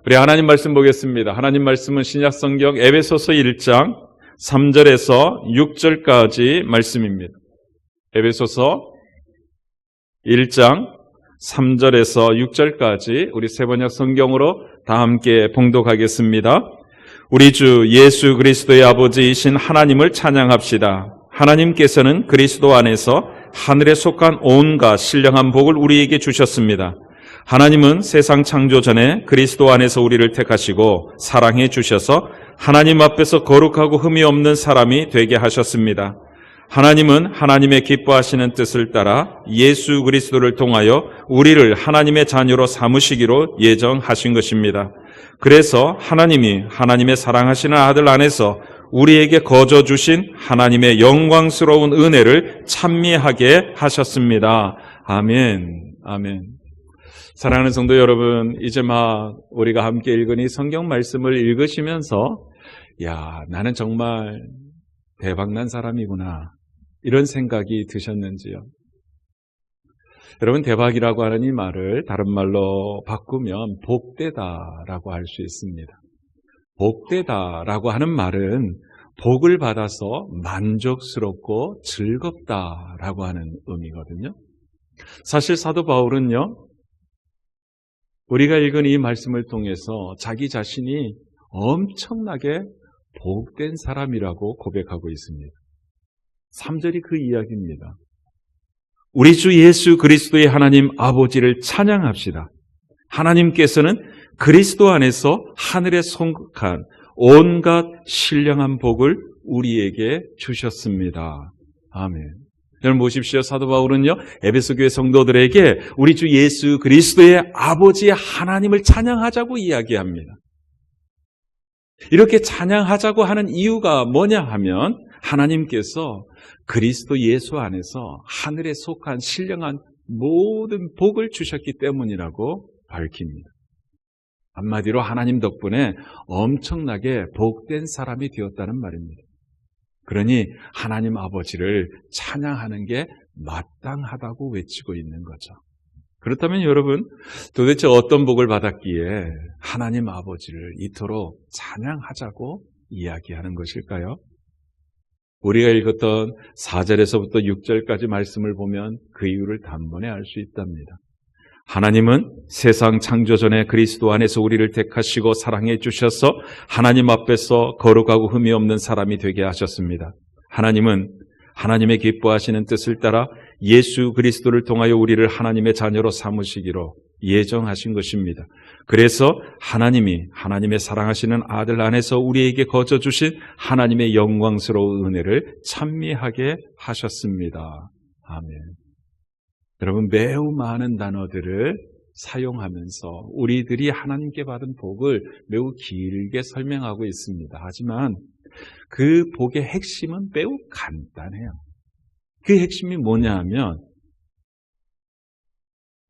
우리 하나님 말씀 보겠습니다. 하나님 말씀은 신약성경 에베소서 1장 3절에서 6절까지 말씀입니다. 에베소서 1장 3절에서 6절까지 우리 세번역 성경으로 다 함께 봉독하겠습니다. 우리 주 예수 그리스도의 아버지이신 하나님을 찬양합시다. 하나님께서는 그리스도 안에서 하늘에 속한 온갖 신령한 복을 우리에게 주셨습니다. 하나님은 세상 창조 전에 그리스도 안에서 우리를 택하시고 사랑해 주셔서 하나님 앞에서 거룩하고 흠이 없는 사람이 되게 하셨습니다. 하나님은 하나님의 기뻐하시는 뜻을 따라 예수 그리스도를 통하여 우리를 하나님의 자녀로 삼으시기로 예정하신 것입니다. 그래서 하나님이 하나님의 사랑하시는 아들 안에서 우리에게 거저 주신 하나님의 영광스러운 은혜를 찬미하게 하셨습니다. 아멘. 아멘. 사랑하는 성도 여러분, 이제 막 우리가 함께 읽은 이 성경 말씀을 읽으시면서 나는 정말 대박난 사람이구나, 이런 생각이 드셨는지요? 여러분, 대박이라고 하는 이 말을 다른 말로 바꾸면 복되다라고 할 수 있습니다. 복되다라고 하는 말은 복을 받아서 만족스럽고 즐겁다라고 하는 의미거든요. 사실 사도 바울은요, 우리가 읽은 이 말씀을 통해서 자기 자신이 엄청나게 복된 사람이라고 고백하고 있습니다. 3절이 그 이야기입니다. 우리 주 예수 그리스도의 하나님 아버지를 찬양합시다. 하나님께서는 그리스도 안에서 하늘에 속한 온갖 신령한 복을 우리에게 주셨습니다. 아멘. 여러분 보십시오. 사도 바울은요, 에베소 교회 성도들에게 우리 주 예수 그리스도의 아버지 하나님을 찬양하자고 이야기합니다. 이렇게 찬양하자고 하는 이유가 뭐냐 하면, 하나님께서 그리스도 예수 안에서 하늘에 속한 신령한 모든 복을 주셨기 때문이라고 밝힙니다. 한마디로 하나님 덕분에 엄청나게 복된 사람이 되었다는 말입니다. 그러니 하나님 아버지를 찬양하는 게 마땅하다고 외치고 있는 거죠. 그렇다면 여러분, 도대체 어떤 복을 받았기에 하나님 아버지를 이토록 찬양하자고 이야기하는 것일까요? 우리가 읽었던 4절에서부터 6절까지 말씀을 보면 그 이유를 단번에 알 수 있답니다. 하나님은 세상 창조 전에 그리스도 안에서 우리를 택하시고 사랑해 주셔서 하나님 앞에서 거룩하고 흠이 없는 사람이 되게 하셨습니다. 하나님은 하나님의 기뻐하시는 뜻을 따라 예수 그리스도를 통하여 우리를 하나님의 자녀로 삼으시기로 예정하신 것입니다. 그래서 하나님이 하나님의 사랑하시는 아들 안에서 우리에게 거저 주신 하나님의 영광스러운 은혜를 찬미하게 하셨습니다. 아멘. 여러분, 매우 많은 단어들을 사용하면서 우리들이 하나님께 받은 복을 매우 길게 설명하고 있습니다. 하지만 그 복의 핵심은 매우 간단해요. 그 핵심이 뭐냐 하면,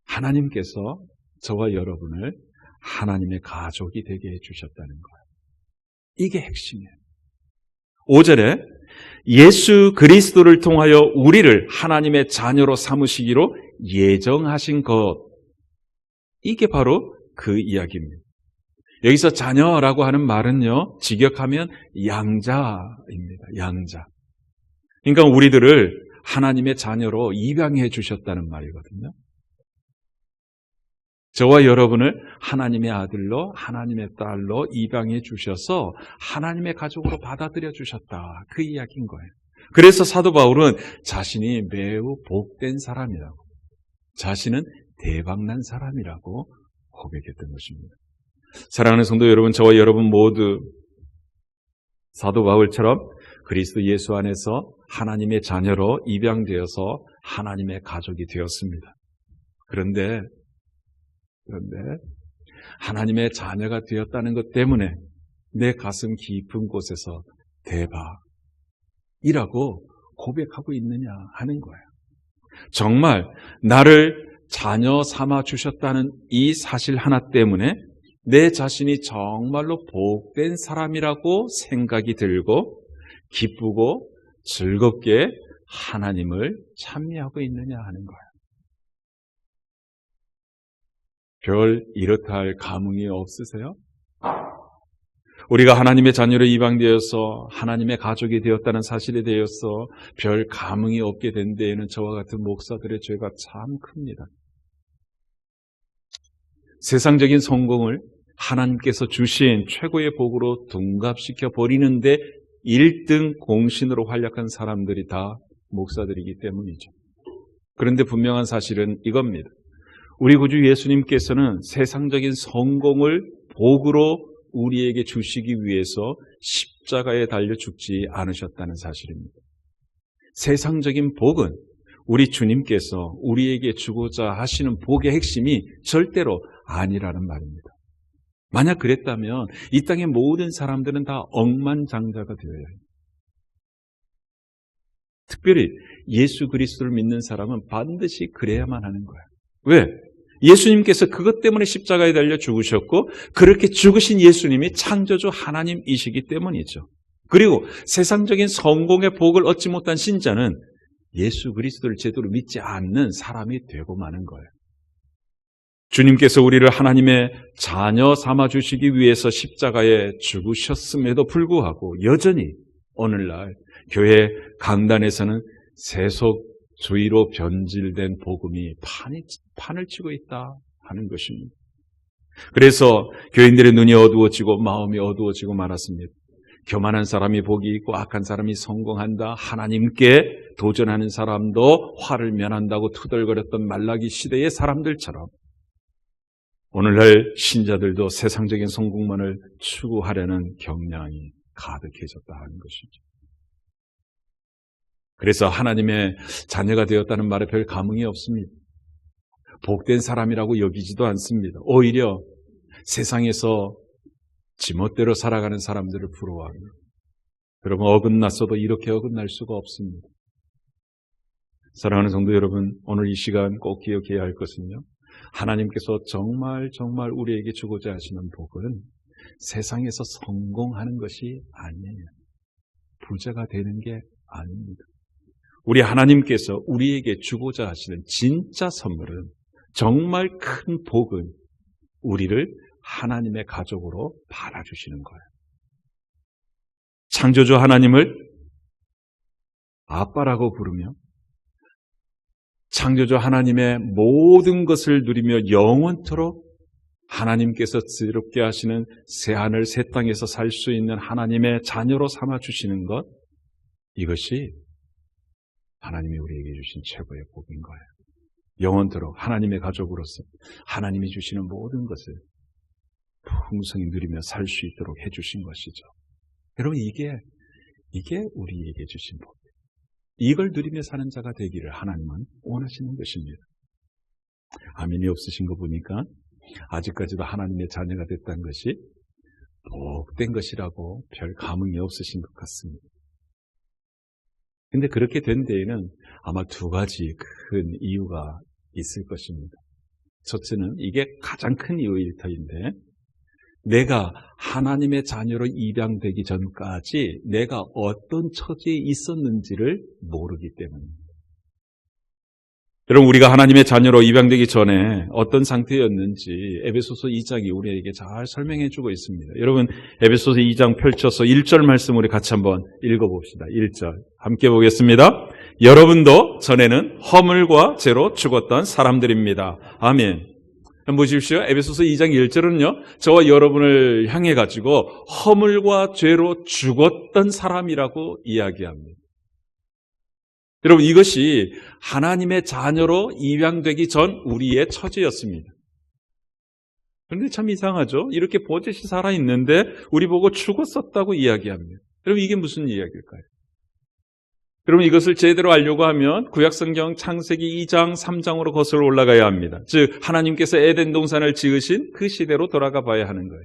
하나님께서 저와 여러분을 하나님의 가족이 되게 해주셨다는 거예요. 이게 핵심이에요. 5절에 예수 그리스도를 통하여 우리를 하나님의 자녀로 삼으시기로 예정하신 것, 이게 바로 그 이야기입니다. 여기서 자녀라고 하는 말은요, 직역하면 양자입니다. 양자. 그러니까 우리들을 하나님의 자녀로 입양해 주셨다는 말이거든요. 저와 여러분을 하나님의 아들로, 하나님의 딸로 입양해 주셔서 하나님의 가족으로 받아들여 주셨다, 그 이야기인 거예요. 그래서 사도 바울은 자신이 매우 복된 사람이라고, 자신은 대박난 사람이라고 고백했던 것입니다. 사랑하는 성도 여러분, 저와 여러분 모두 사도 바울처럼 그리스도 예수 안에서 하나님의 자녀로 입양되어서 하나님의 가족이 되었습니다. 그런데 하나님의 자녀가 되었다는 것 때문에 내 가슴 깊은 곳에서 대박이라고 고백하고 있느냐 하는 거예요. 정말 나를 자녀 삼아 주셨다는 이 사실 하나 때문에 내 자신이 정말로 복된 사람이라고 생각이 들고 기쁘고 즐겁게 하나님을 찬미하고 있느냐 하는 거예요. 별 이렇다 할 감흥이 없으세요? 우리가 하나님의 자녀로 입양되어서 하나님의 가족이 되었다는 사실에 대해서 별 감흥이 없게 된 데에는 저와 같은 목사들의 죄가 참 큽니다. 세상적인 성공을 하나님께서 주신 최고의 복으로 둔갑시켜 버리는데 1등 공신으로 활약한 사람들이 다 목사들이기 때문이죠. 그런데 분명한 사실은 이겁니다. 우리 구주 예수님께서는 세상적인 성공을 복으로 우리에게 주시기 위해서 십자가에 달려 죽지 않으셨다는 사실입니다. 세상적인 복은 우리 주님께서 우리에게 주고자 하시는 복의 핵심이 절대로 아니라는 말입니다. 만약 그랬다면 이 땅의 모든 사람들은 다 억만장자가 되어야 해요. 특별히 예수 그리스도를 믿는 사람은 반드시 그래야만 하는 거예요. 왜? 예수님께서 그것 때문에 십자가에 달려 죽으셨고 그렇게 죽으신 예수님이 창조주 하나님이시기 때문이죠. 그리고 세상적인 성공의 복을 얻지 못한 신자는 예수 그리스도를 제대로 믿지 않는 사람이 되고 마는 거예요. 주님께서 우리를 하나님의 자녀 삼아주시기 위해서 십자가에 죽으셨음에도 불구하고 여전히 오늘날 교회 강단에서는 세속주의로 변질된 복음이 판을 치고 있다 하는 것입니다. 그래서 교인들의 눈이 어두워지고 마음이 어두워지고 말았습니다. 교만한 사람이 복이 있고 악한 사람이 성공한다. 하나님께 도전하는 사람도 화를 면한다고 투덜거렸던 말라기 시대의 사람들처럼 오늘날 신자들도 세상적인 성공만을 추구하려는 경향이 가득해졌다 하는 것이죠. 그래서 하나님의 자녀가 되었다는 말에 별 감흥이 없습니다. 복된 사람이라고 여기지도 않습니다. 오히려 세상에서 지멋대로 살아가는 사람들을 부러워합니다. 여러분, 어긋났어도 이렇게 어긋날 수가 없습니다. 사랑하는 성도 여러분, 오늘 이 시간 꼭 기억해야 할 것은요, 하나님께서 정말 우리에게 주고자 하시는 복은 세상에서 성공하는 것이 아니에요. 부자가 되는 게 아닙니다. 우리 하나님께서 우리에게 주고자 하시는 진짜 선물은, 정말 큰 복은 우리를 하나님의 가족으로 받아주시는 거예요. 창조주 하나님을 아빠라고 부르며 창조주 하나님의 모든 것을 누리며 영원토록 하나님께서 지혜롭게 하시는 새하늘 새 땅에서 살 수 있는 하나님의 자녀로 삼아주시는 것, 이것이 하나님이 우리에게 주신 최고의 복인 거예요. 영원토록 하나님의 가족으로서 하나님이 주시는 모든 것을 풍성히 누리며 살 수 있도록 해주신 것이죠. 여러분, 이게 우리에게 주신 복. 이걸 누리며 사는 자가 되기를 하나님은 원하시는 것입니다. 아멘이 없으신 거 보니까 아직까지도 하나님의 자녀가 됐다는 것이 복된 것이라고 별 감흥이 없으신 것 같습니다. 근데 그렇게 된 데에는 아마 두 가지 큰 이유가 있을 것입니다. 첫째는, 이게 가장 큰 이유일 터인데, 내가 하나님의 자녀로 입양되기 전까지 내가 어떤 처지에 있었는지를 모르기 때문입니다. 여러분, 우리가 하나님의 자녀로 입양되기 전에 어떤 상태였는지 에베소서 2장이 우리에게 잘 설명해 주고 있습니다. 여러분, 에베소서 2장 펼쳐서 1절 말씀 우리 같이 한번 읽어봅시다. 1절 함께 보겠습니다. 여러분도 전에는 허물과 죄로 죽었던 사람들입니다. 아멘. 보십시오. 에베소서 2장 1절은요, 저와 여러분을 향해 가지고 허물과 죄로 죽었던 사람이라고 이야기합니다. 여러분, 이것이 하나님의 자녀로 입양되기 전 우리의 처지였습니다. 그런데 참 이상하죠? 이렇게 버젓이 살아있는데 우리 보고 죽었었다고 이야기합니다. 여러분, 이게 무슨 이야기일까요? 여러분, 이것을 제대로 알려고 하면 구약성경 창세기 2장 3장으로 거슬러 올라가야 합니다. 즉, 하나님께서 에덴 동산을 지으신 그 시대로 돌아가 봐야 하는 거예요.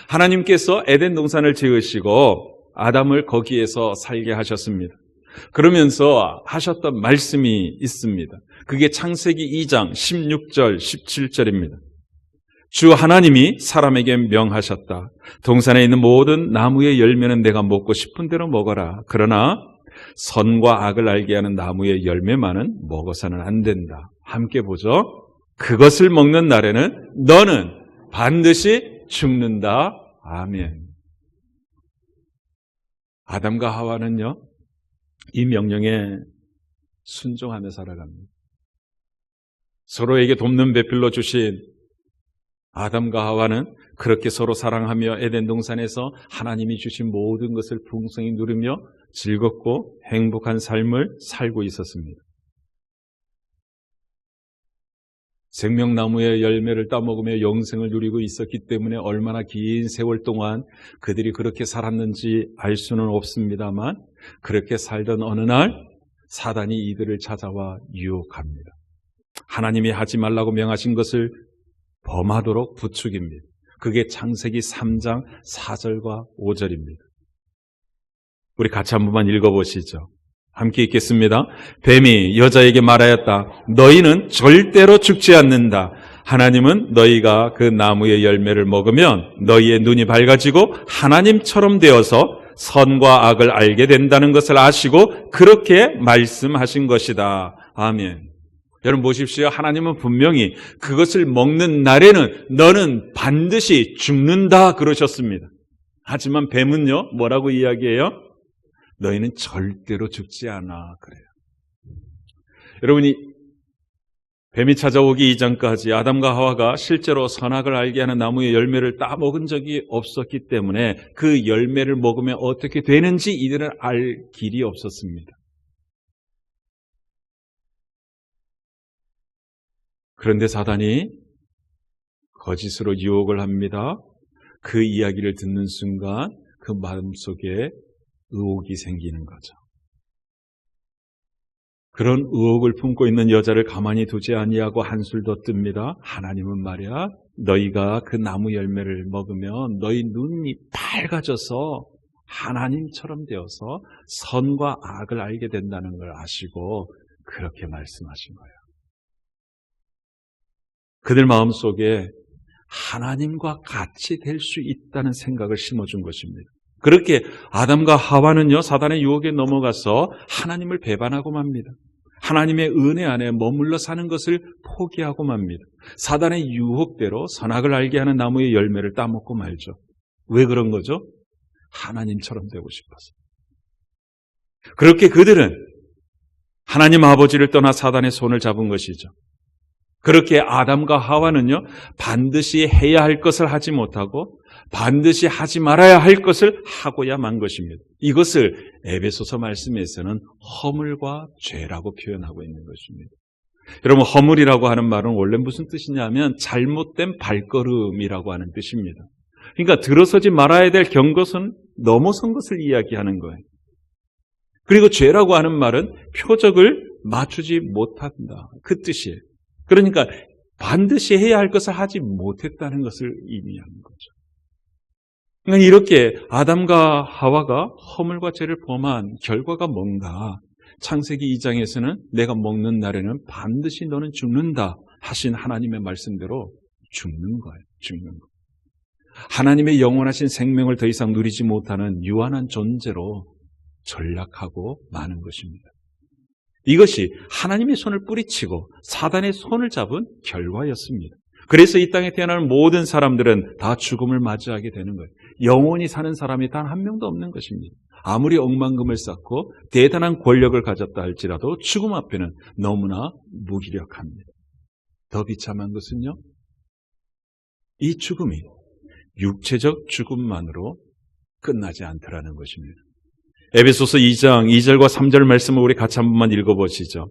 하나님께서 에덴 동산을 지으시고 아담을 거기에서 살게 하셨습니다. 그러면서 하셨던 말씀이 있습니다. 그게 창세기 2장 16절 17절입니다. 주 하나님이 사람에게 명하셨다. 동산에 있는 모든 나무의 열매는 내가 먹고 싶은 대로 먹어라. 그러나 선과 악을 알게 하는 나무의 열매만은 먹어서는 안 된다. 함께 보죠. 그것을 먹는 날에는 너는 반드시 죽는다. 아멘. 아담과 하와는요, 이 명령에 순종하며 살아갑니다. 서로에게 돕는 배필로 주신 아담과 하와는 그렇게 서로 사랑하며 에덴 동산에서 하나님이 주신 모든 것을 풍성히 누리며 즐겁고 행복한 삶을 살고 있었습니다. 생명나무의 열매를 따먹으며 영생을 누리고 있었기 때문에 얼마나 긴 세월 동안 그들이 그렇게 살았는지 알 수는 없습니다만, 그렇게 살던 어느 날 사단이 이들을 찾아와 유혹합니다. 하나님이 하지 말라고 명하신 것을 범하도록 부추깁니다. 그게 창세기 3장 4절과 5절입니다. 우리 같이 한 번만 읽어보시죠. 함께 읽겠습니다. 뱀이 여자에게 말하였다. 너희는 절대로 죽지 않는다. 하나님은 너희가 그 나무의 열매를 먹으면 너희의 눈이 밝아지고 하나님처럼 되어서 선과 악을 알게 된다는 것을 아시고 그렇게 말씀하신 것이다. 아멘. 여러분 보십시오. 하나님은 분명히 그것을 먹는 날에는 너는 반드시 죽는다 그러셨습니다. 하지만 뱀은요, 뭐라고 이야기해요? 너희는 절대로 죽지 않아 그래요. 여러분이 뱀이 찾아오기 이전까지 아담과 하와가 실제로 선악을 알게 하는 나무의 열매를 따먹은 적이 없었기 때문에 그 열매를 먹으면 어떻게 되는지 이들은 알 길이 없었습니다. 그런데 사단이 거짓으로 유혹을 합니다. 그 이야기를 듣는 순간 그 마음속에 의혹이 생기는 거죠. 그런 의혹을 품고 있는 여자를 가만히 두지 아니하고 한술 더 뜹니다. 하나님은 말이야, 너희가 그 나무 열매를 먹으면 너희 눈이 밝아져서 하나님처럼 되어서 선과 악을 알게 된다는 걸 아시고 그렇게 말씀하신 거예요. 그들 마음속에 하나님과 같이 될 수 있다는 생각을 심어준 것입니다. 그렇게 아담과 하와는요, 사단의 유혹에 넘어가서 하나님을 배반하고 맙니다. 하나님의 은혜 안에 머물러 사는 것을 포기하고 맙니다. 사단의 유혹대로 선악을 알게 하는 나무의 열매를 따먹고 말죠. 왜 그런 거죠? 하나님처럼 되고 싶어서. 그렇게 그들은 하나님 아버지를 떠나 사단의 손을 잡은 것이죠. 그렇게 아담과 하와는요, 반드시 해야 할 것을 하지 못하고 반드시 하지 말아야 할 것을 하고야 만 것입니다. 이것을 에베소서 말씀에서는 허물과 죄라고 표현하고 있는 것입니다. 여러분, 허물이라고 하는 말은 원래 무슨 뜻이냐면 잘못된 발걸음이라고 하는 뜻입니다. 그러니까 들어서지 말아야 될 경것은 넘어선 것을 이야기하는 거예요. 그리고 죄라고 하는 말은 표적을 맞추지 못한다, 그 뜻이에요. 그러니까 반드시 해야 할 것을 하지 못했다는 것을 의미하는 거죠. 그러니까 이렇게 아담과 하와가 허물과 죄를 범한 결과가 뭔가, 창세기 2장에서는 내가 먹는 날에는 반드시 너는 죽는다 하신 하나님의 말씀대로 죽는 거예요. 죽는 거. 하나님의 영원하신 생명을 더 이상 누리지 못하는 유한한 존재로 전락하고 마는 것입니다. 이것이 하나님의 손을 뿌리치고 사단의 손을 잡은 결과였습니다. 그래서 이 땅에 태어나는 모든 사람들은 다 죽음을 맞이하게 되는 거예요. 영원히 사는 사람이 단 한 명도 없는 것입니다. 아무리 억만금을 쌓고 대단한 권력을 가졌다 할지라도 죽음 앞에는 너무나 무기력합니다. 더 비참한 것은요, 이 죽음이 육체적 죽음만으로 끝나지 않더라는 것입니다. 에베소서 2장 2절과 3절 말씀을 우리 같이 한 번만 읽어보시죠.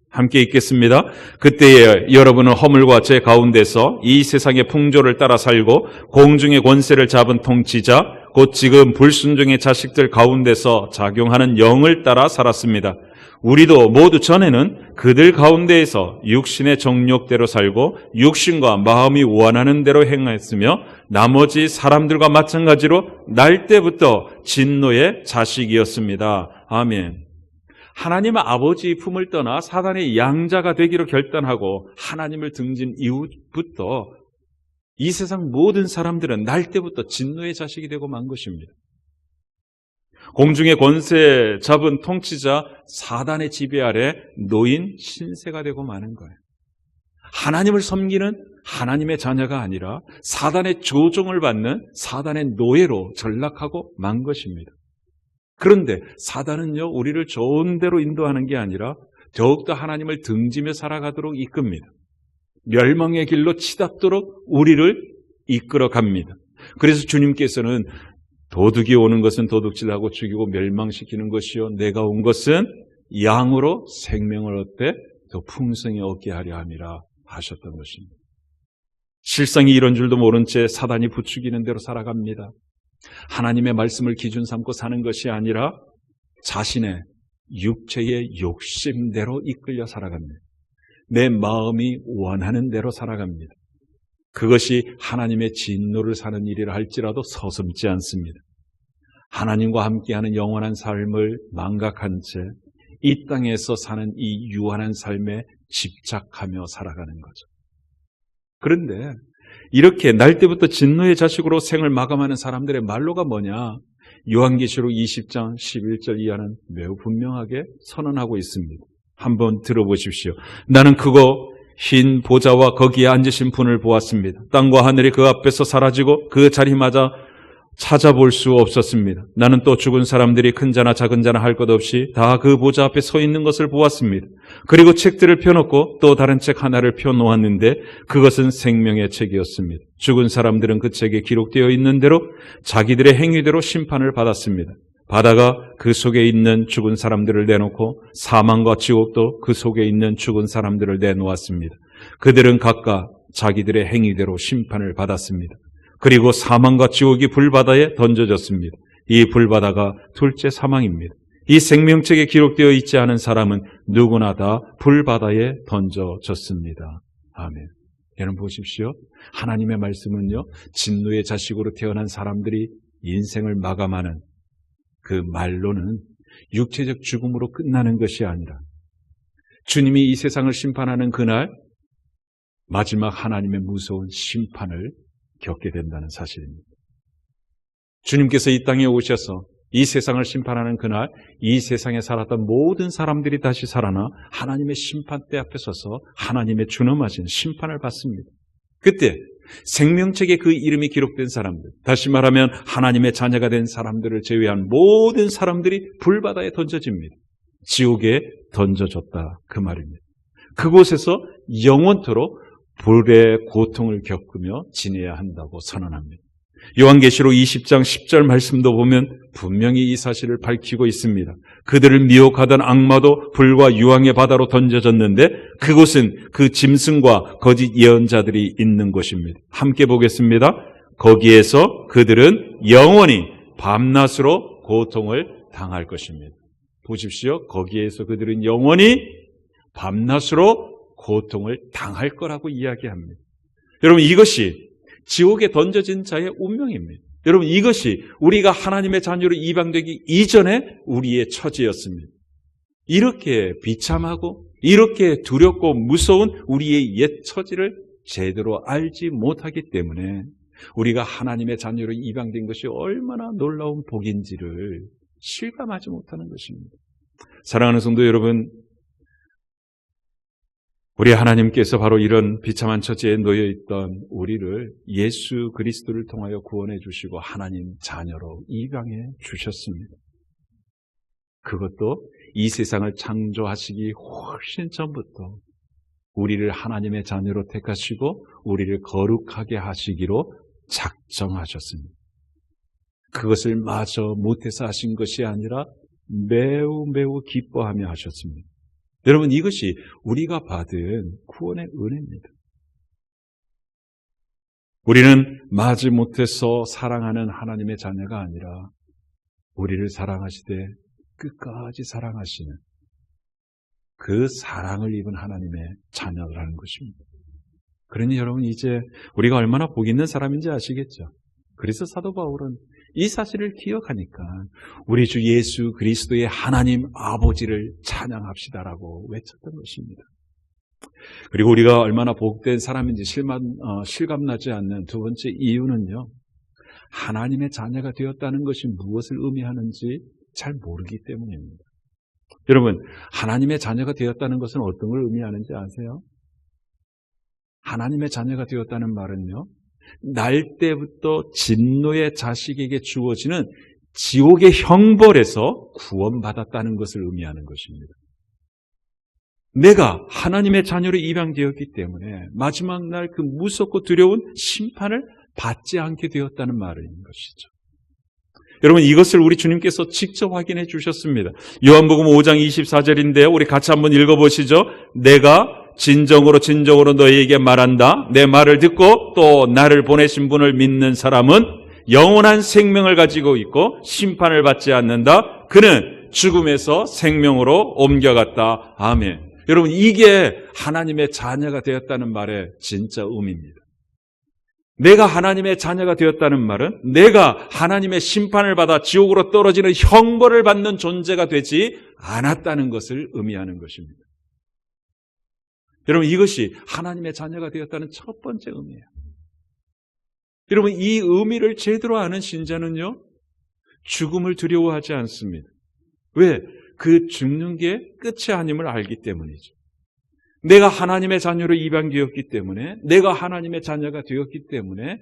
함께 읽겠습니다. 그때에 여러분은 허물과 죄 가운데서 이 세상의 풍조를 따라 살고 공중의 권세를 잡은 통치자 곧 지금 불순종의 자식들 가운데서 작용하는 영을 따라 살았습니다. 우리도 모두 전에는 그들 가운데에서 육신의 정욕대로 살고 육신과 마음이 원하는 대로 행하였으며 나머지 사람들과 마찬가지로 날 때부터 진노의 자식이었습니다. 아멘. 하나님 아버지 품을 떠나 사단의 양자가 되기로 결단하고 하나님을 등진 이후부터 이 세상 모든 사람들은 날 때부터 진노의 자식이 되고 만 것입니다. 공중의 권세 잡은 통치자 사단의 지배 아래 노인 신세가 되고 마는 거예요. 하나님을 섬기는 하나님의 자녀가 아니라 사단의 조종을 받는 사단의 노예로 전락하고 만 것입니다. 그런데 사단은요, 우리를 좋은 대로 인도하는 게 아니라 더욱더 하나님을 등지며 살아가도록 이끕니다. 멸망의 길로 치닫도록 우리를 이끌어 갑니다. 그래서 주님께서는 도둑이 오는 것은 도둑질하고 죽이고 멸망시키는 것이요, 내가 온 것은 양으로 생명을 얻되 더 풍성히 얻게 하려 함이라 하셨던 것입니다. 실상이 이런 줄도 모른 채 사단이 부추기는 대로 살아갑니다. 하나님의 말씀을 기준 삼고 사는 것이 아니라 자신의 육체의 욕심대로 이끌려 살아갑니다. 내 마음이 원하는 대로 살아갑니다. 그것이 하나님의 진노를 사는 일이라 할지라도 서슴지 않습니다. 하나님과 함께하는 영원한 삶을 망각한 채 이 땅에서 사는 이 유한한 삶에 집착하며 살아가는 거죠. 그런데 이렇게 날 때부터 진노의 자식으로 생을 마감하는 사람들의 말로가 뭐냐? 요한계시록 20장 11절 이하는 매우 분명하게 선언하고 있습니다. 한번 들어보십시오. 나는 크고 흰 보좌와 거기에 앉으신 분을 보았습니다. 땅과 하늘이 그 앞에서 사라지고 그 자리마다 찾아볼 수 없었습니다. 나는 또 죽은 사람들이 큰 자나 작은 자나 할 것 없이 다 그 보좌 앞에 서 있는 것을 보았습니다. 그리고 책들을 펴놓고 또 다른 책 하나를 펴놓았는데 그것은 생명의 책이었습니다. 죽은 사람들은 그 책에 기록되어 있는 대로 자기들의 행위대로 심판을 받았습니다. 바다가 그 속에 있는 죽은 사람들을 내놓고 사망과 지옥도 그 속에 있는 죽은 사람들을 내놓았습니다. 그들은 각각 자기들의 행위대로 심판을 받았습니다. 그리고 사망과 지옥이 불바다에 던져졌습니다. 이 불바다가 둘째 사망입니다. 이 생명책에 기록되어 있지 않은 사람은 누구나 다 불바다에 던져졌습니다. 아멘. 여러분 보십시오. 하나님의 말씀은요, 진노의 자식으로 태어난 사람들이 인생을 마감하는 그 말로는 육체적 죽음으로 끝나는 것이 아니라 주님이 이 세상을 심판하는 그날 마지막 하나님의 무서운 심판을 겪게 된다는 사실입니다. 주님께서 이 땅에 오셔서 이 세상을 심판하는 그날 이 세상에 살았던 모든 사람들이 다시 살아나 하나님의 심판대 앞에 서서 하나님의 준엄하신 심판을 받습니다. 그때 생명책에 그 이름이 기록된 사람들, 다시 말하면 하나님의 자녀가 된 사람들을 제외한 모든 사람들이 불바다에 던져집니다. 지옥에 던져졌다 그 말입니다. 그곳에서 영원토록 불의 고통을 겪으며 지내야 한다고 선언합니다. 요한계시록 20장 10절 말씀도 보면 분명히 이 사실을 밝히고 있습니다. 그들을 미혹하던 악마도 불과 유황의 바다로 던져졌는데 그곳은 그 짐승과 거짓 예언자들이 있는 곳입니다. 함께 보겠습니다. 거기에서 그들은 영원히 밤낮으로 고통을 당할 것입니다. 보십시오. 거기에서 그들은 영원히 밤낮으로 고통을 당할 거라고 이야기합니다. 여러분, 이것이 지옥에 던져진 자의 운명입니다. 여러분, 이것이 우리가 하나님의 자녀로 입양되기 이전에 우리의 처지였습니다. 이렇게 비참하고 이렇게 두렵고 무서운 우리의 옛 처지를 제대로 알지 못하기 때문에 우리가 하나님의 자녀로 입양된 것이 얼마나 놀라운 복인지를 실감하지 못하는 것입니다. 사랑하는 성도 여러분, 우리 하나님께서 바로 이런 비참한 처지에 놓여있던 우리를 예수 그리스도를 통하여 구원해 주시고 하나님 자녀로 입양해 주셨습니다. 그것도 이 세상을 창조하시기 훨씬 전부터 우리를 하나님의 자녀로 택하시고 우리를 거룩하게 하시기로 작정하셨습니다. 그것을 마저 못해서 하신 것이 아니라 매우 기뻐하며 하셨습니다. 여러분, 이것이 우리가 받은 구원의 은혜입니다. 우리는 마지 못해서 사랑하는 하나님의 자녀가 아니라 우리를 사랑하시되 끝까지 사랑하시는 그 사랑을 입은 하나님의 자녀라는 것입니다. 그러니 여러분, 이제 우리가 얼마나 복 있는 사람인지 아시겠죠? 그래서 사도 바울은 이 사실을 기억하니까 우리 주 예수 그리스도의 하나님 아버지를 찬양합시다라고 외쳤던 것입니다. 그리고 우리가 얼마나 복된 사람인지 실감나지 않는 두 번째 이유는요, 하나님의 자녀가 되었다는 것이 무엇을 의미하는지 잘 모르기 때문입니다. 여러분, 하나님의 자녀가 되었다는 것은 어떤 걸 의미하는지 아세요? 하나님의 자녀가 되었다는 말은요, 날 때부터 진노의 자식에게 주어지는 지옥의 형벌에서 구원받았다는 것을 의미하는 것입니다. 내가 하나님의 자녀로 입양되었기 때문에 마지막 날 그 무섭고 두려운 심판을 받지 않게 되었다는 말인 것이죠. 여러분, 이것을 우리 주님께서 직접 확인해 주셨습니다. 요한복음 5장 24절인데요. 우리 같이 한번 읽어보시죠. 내가 진정으로 너희에게 말한다. 내 말을 듣고 또 나를 보내신 분을 믿는 사람은 영원한 생명을 가지고 있고 심판을 받지 않는다. 그는 죽음에서 생명으로 옮겨갔다. 아멘. 여러분, 이게 하나님의 자녀가 되었다는 말의 진짜 의미입니다. 내가 하나님의 자녀가 되었다는 말은 내가 하나님의 심판을 받아 지옥으로 떨어지는 형벌을 받는 존재가 되지 않았다는 것을 의미하는 것입니다. 여러분, 이것이 하나님의 자녀가 되었다는 첫 번째 의미예요. 여러분, 이 의미를 제대로 아는 신자는요, 죽음을 두려워하지 않습니다. 왜? 그 죽는 게 끝이 아님을 알기 때문이죠. 내가 하나님의 자녀로 입양되었기 때문에, 내가 하나님의 자녀가 되었기 때문에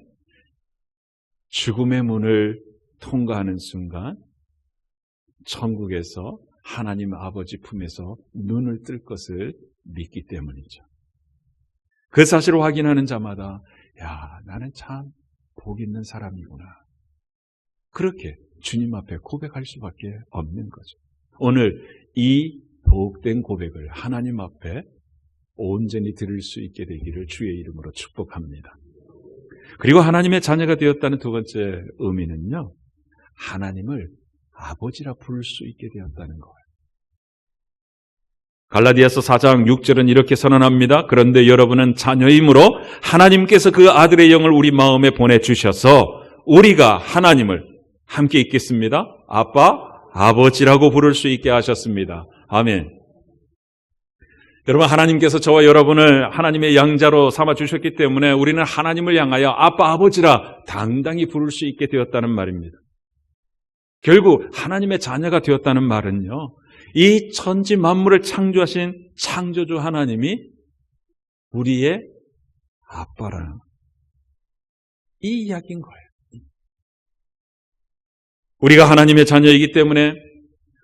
죽음의 문을 통과하는 순간 천국에서 하나님 아버지 품에서 눈을 뜰 것을 믿기 때문이죠. 그 사실을 확인하는 자마다 나는 참 복 있는 사람이구나, 그렇게 주님 앞에 고백할 수밖에 없는 거죠. 오늘 이 복된 고백을 하나님 앞에 온전히 들을 수 있게 되기를 주의 이름으로 축복합니다. 그리고 하나님의 자녀가 되었다는 두 번째 의미는요, 하나님을 아버지라 부를 수 있게 되었다는 거예요. 갈라디아서 4장 6절은 이렇게 선언합니다. 그런데 여러분은 자녀이므로 하나님께서 그 아들의 영을 우리 마음에 보내주셔서 우리가 하나님을 함께 읽겠습니다. 아빠, 아버지라고 부를 수 있게 하셨습니다. 아멘. 여러분, 하나님께서 저와 여러분을 하나님의 양자로 삼아주셨기 때문에 우리는 하나님을 향하여 아빠, 아버지라 당당히 부를 수 있게 되었다는 말입니다. 결국 하나님의 자녀가 되었다는 말은요, 이 천지 만물을 창조하신 창조주 하나님이 우리의 아빠라는 이 이야기인 거예요. 우리가 하나님의 자녀이기 때문에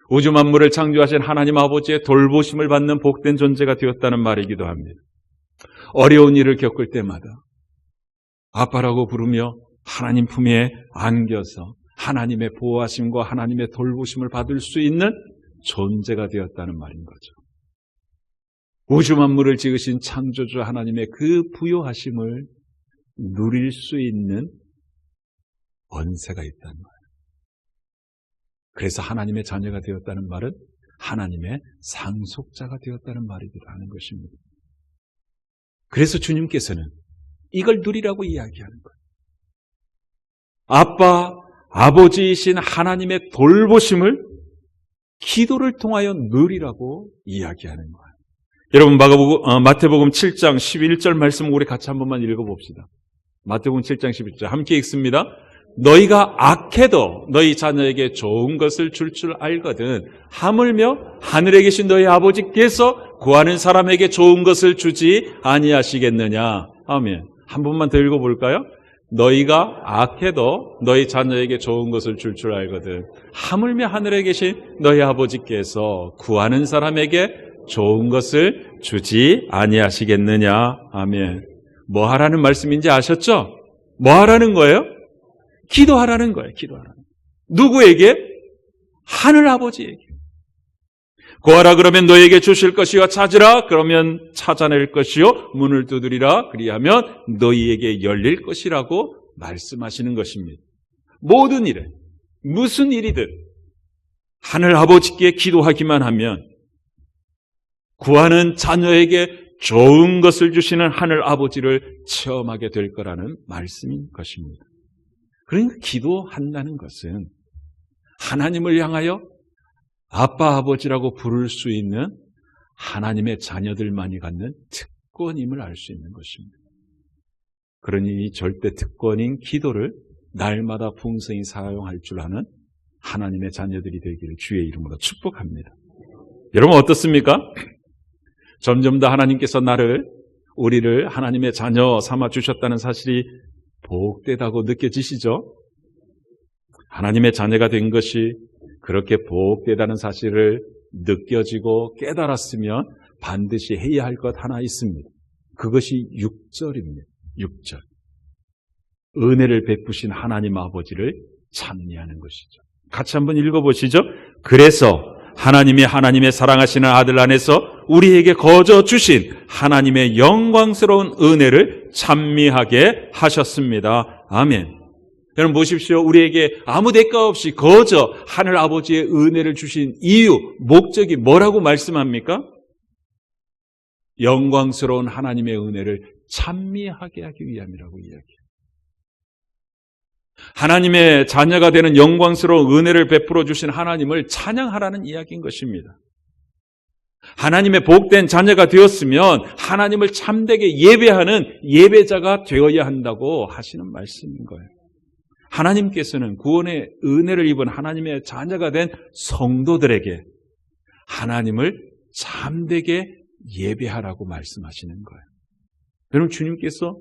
우주 만물을 창조하신 하나님 아버지의 돌보심을 받는 복된 존재가 되었다는 말이기도 합니다. 어려운 일을 겪을 때마다 아빠라고 부르며 하나님 품에 안겨서 하나님의 보호하심과 하나님의 돌보심을 받을 수 있는 존재가 되었다는 말인 거죠. 우주 만물을 지으신 창조주 하나님의 그 부요하심을 누릴 수 있는 언세가 있다는 거예요. 그래서 하나님의 자녀가 되었다는 말은 하나님의 상속자가 되었다는 말이기도 하는 것입니다. 그래서 주님께서는 이걸 누리라고 이야기하는 거예요. 아빠, 아버지이신 하나님의 돌보심을 기도를 통하여 누리라고 이야기하는 거예요. 여러분, 마태복음 7장 11절 말씀 우리 같이 한 번만 읽어봅시다. 마태복음 7장 11절 함께 읽습니다. 너희가 악해도 너희 자녀에게 좋은 것을 줄 알거든 하물며 하늘에 계신 너희 아버지께서 구하는 사람에게 좋은 것을 주지 아니하시겠느냐. 아멘. 한 번만 더 읽어볼까요? 너희가 악해도 너희 자녀에게 좋은 것을 줄 알거든 하물며 하늘에 계신 너희 아버지께서 구하는 사람에게 좋은 것을 주지 아니하시겠느냐. 아멘. 뭐 하라는 말씀인지 아셨죠? 뭐 하라는 거예요? 기도하라는 거예요. 기도하라는 거예요. 누구에게? 하늘 아버지에게. 구하라 그러면 너에게 주실 것이요, 찾으라 그러면 찾아낼 것이요, 문을 두드리라 그리하면 너희에게 열릴 것이라고 말씀하시는 것입니다. 모든 일에 무슨 일이든 하늘 아버지께 기도하기만 하면 구하는 자녀에게 좋은 것을 주시는 하늘 아버지를 체험하게 될 거라는 말씀인 것입니다. 그러니까 기도한다는 것은 하나님을 향하여 아빠, 아버지라고 부를 수 있는 하나님의 자녀들만이 갖는 특권임을 알 수 있는 것입니다. 그러니 이 절대 특권인 기도를 날마다 풍성히 사용할 줄 아는 하나님의 자녀들이 되기를 주의 이름으로 축복합니다. 여러분 어떻습니까? 점점 더 하나님께서 나를 우리를 하나님의 자녀 삼아 주셨다는 사실이 복되다고 느껴지시죠? 하나님의 자녀가 된 것이 그렇게 복되다는 사실을 느껴지고 깨달았으면 반드시 해야 할 것 하나 있습니다. 그것이 6절입니다. 6절. 은혜를 베푸신 하나님 아버지를 찬미하는 것이죠. 같이 한번 읽어보시죠. 그래서 하나님이 하나님의 사랑하시는 아들 안에서 우리에게 거저 주신 하나님의 영광스러운 은혜를 찬미하게 하셨습니다. 아멘. 여러분 보십시오. 우리에게 아무 대가 없이 거저 하늘 아버지의 은혜를 주신 이유, 목적이 뭐라고 말씀합니까? 영광스러운 하나님의 은혜를 찬미하게 하기 위함이라고 이야기해요. 하나님의 자녀가 되는 영광스러운 은혜를 베풀어 주신 하나님을 찬양하라는 이야기인 것입니다. 하나님의 복된 자녀가 되었으면 하나님을 참되게 예배하는 예배자가 되어야 한다고 하시는 말씀인 거예요. 하나님께서는 구원의 은혜를 입은 하나님의 자녀가 된 성도들에게 하나님을 참되게 예배하라고 말씀하시는 거예요. 여러분 주님께서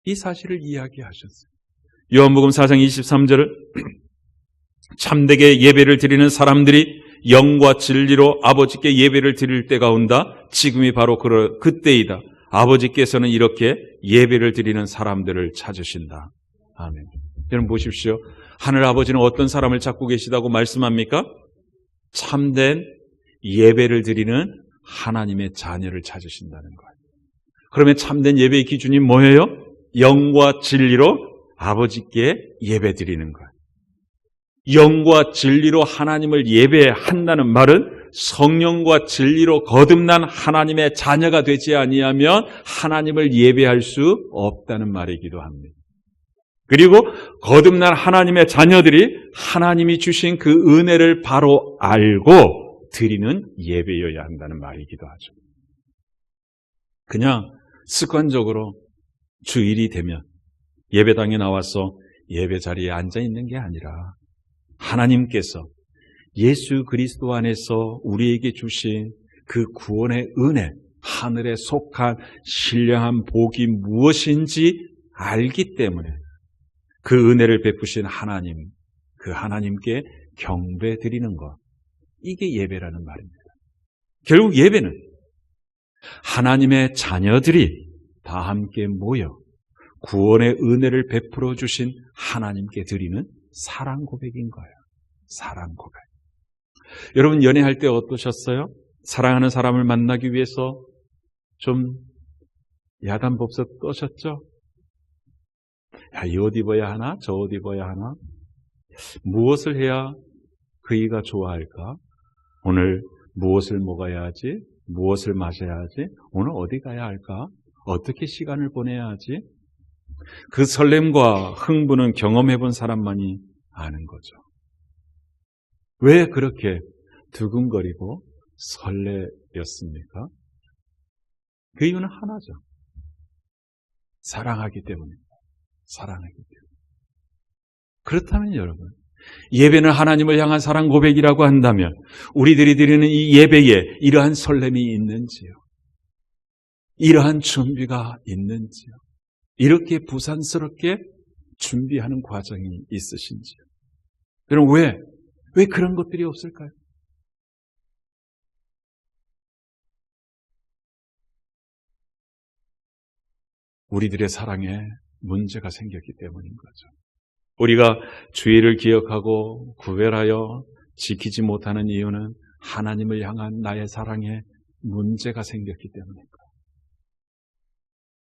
이 사실을 이야기하셨어요. 요한복음 4장 23절을 참되게 예배를 드리는 사람들이 영과 진리로 아버지께 예배를 드릴 때가 온다. 지금이 바로 그때이다. 아버지께서는 이렇게 예배를 드리는 사람들을 찾으신다. 아멘. 여러분 보십시오. 하늘 아버지는 어떤 사람을 찾고 계시다고 말씀합니까? 참된 예배를 드리는 하나님의 자녀를 찾으신다는 거예요. 그러면 참된 예배의 기준이 뭐예요? 영과 진리로 아버지께 예배 드리는 거예요. 영과 진리로 하나님을 예배한다는 말은 성령과 진리로 거듭난 하나님의 자녀가 되지 아니하면 하나님을 예배할 수 없다는 말이기도 합니다. 그리고 거듭난 하나님의 자녀들이 하나님이 주신 그 은혜를 바로 알고 드리는 예배여야 한다는 말이기도 하죠. 그냥 습관적으로 주일이 되면 예배당에 나와서 예배 자리에 앉아 있는 게 아니라 하나님께서 예수 그리스도 안에서 우리에게 주신 그 구원의 은혜, 하늘에 속한 신령한 복이 무엇인지 알기 때문에 그 은혜를 베푸신 하나님, 그 하나님께 경배 드리는 것, 이게 예배라는 말입니다. 결국 예배는 하나님의 자녀들이 다 함께 모여 구원의 은혜를 베풀어 주신 하나님께 드리는 사랑 고백인 거예요. 사랑 고백. 여러분 연애할 때 어떠셨어요? 사랑하는 사람을 만나기 위해서 좀 야단법석 떠셨죠? 야, 이 옷 입어야 하나? 저 옷 입어야 하나? 무엇을 해야 그이가 좋아할까? 오늘 무엇을 먹어야 하지? 무엇을 마셔야 하지? 오늘 어디 가야 할까? 어떻게 시간을 보내야 하지? 그 설렘과 흥분은 경험해본 사람만이 아는 거죠. 왜 그렇게 두근거리고 설레였습니까? 그 이유는 하나죠. 사랑하기 때문입니다. 사랑하기 때문에. 그렇다면 여러분, 예배는 하나님을 향한 사랑 고백이라고 한다면 우리들이 드리는 이 예배에 이러한 설렘이 있는지요? 이러한 준비가 있는지요? 이렇게 부산스럽게 준비하는 과정이 있으신지요? 여러분 왜 그런 것들이 없을까요? 우리들의 사랑에 문제가 생겼기 때문인 거죠. 우리가 주의를 기억하고 구별하여 지키지 못하는 이유는 하나님을 향한 나의 사랑에 문제가 생겼기 때문입니다.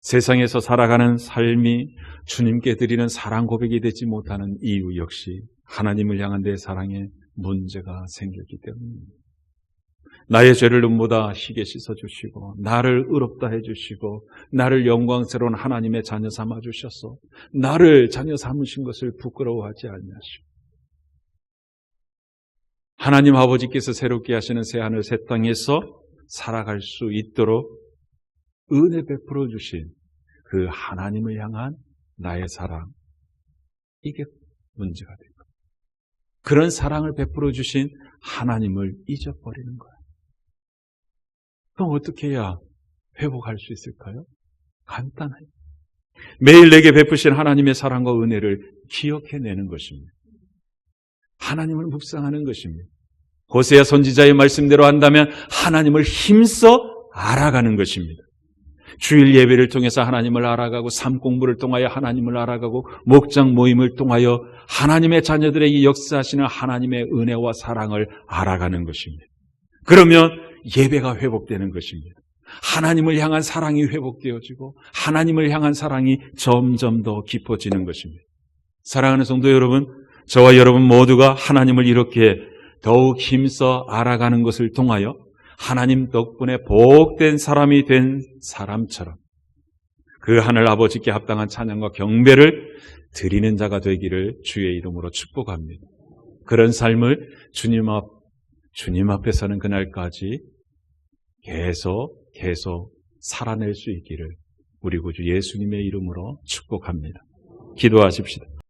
세상에서 살아가는 삶이 주님께 드리는 사랑 고백이 되지 못하는 이유 역시 하나님을 향한 내 사랑에 문제가 생겼기 때문입니다. 나의 죄를 눈보다 희게 씻어주시고 나를 의롭다 해주시고 나를 영광스러운 하나님의 자녀 삼아주셔서 나를 자녀 삼으신 것을 부끄러워하지 아니하시고 하나님 아버지께서 새롭게 하시는 새하늘 새 땅에서 살아갈 수 있도록 은혜 베풀어 주신 그 하나님을 향한 나의 사랑, 이게 문제가 된 거예요. 그런 사랑을 베풀어 주신 하나님을 잊어버리는 거예요. 그럼 어떻게 해야 회복할 수 있을까요? 간단해요. 매일 내게 베푸신 하나님의 사랑과 은혜를 기억해내는 것입니다. 하나님을 묵상하는 것입니다. 호세아 선지자의 말씀대로 한다면 하나님을 힘써 알아가는 것입니다. 주일 예배를 통해서 하나님을 알아가고 삶 공부를 통하여 하나님을 알아가고 목장 모임을 통하여 하나님의 자녀들에게 역사하시는 하나님의 은혜와 사랑을 알아가는 것입니다. 그러면 예배가 회복되는 것입니다. 하나님을 향한 사랑이 회복되어지고 하나님을 향한 사랑이 점점 더 깊어지는 것입니다. 사랑하는 성도 여러분, 저와 여러분 모두가 하나님을 이렇게 더욱 힘써 알아가는 것을 통하여 하나님 덕분에 복된 사람이 된 사람처럼 그 하늘 아버지께 합당한 찬양과 경배를 드리는 자가 되기를 주의 이름으로 축복합니다. 그런 삶을 주님 앞에 서는 그날까지 계속 살아낼 수 있기를 우리 구주 예수님의 이름으로 축복합니다. 기도하십시다.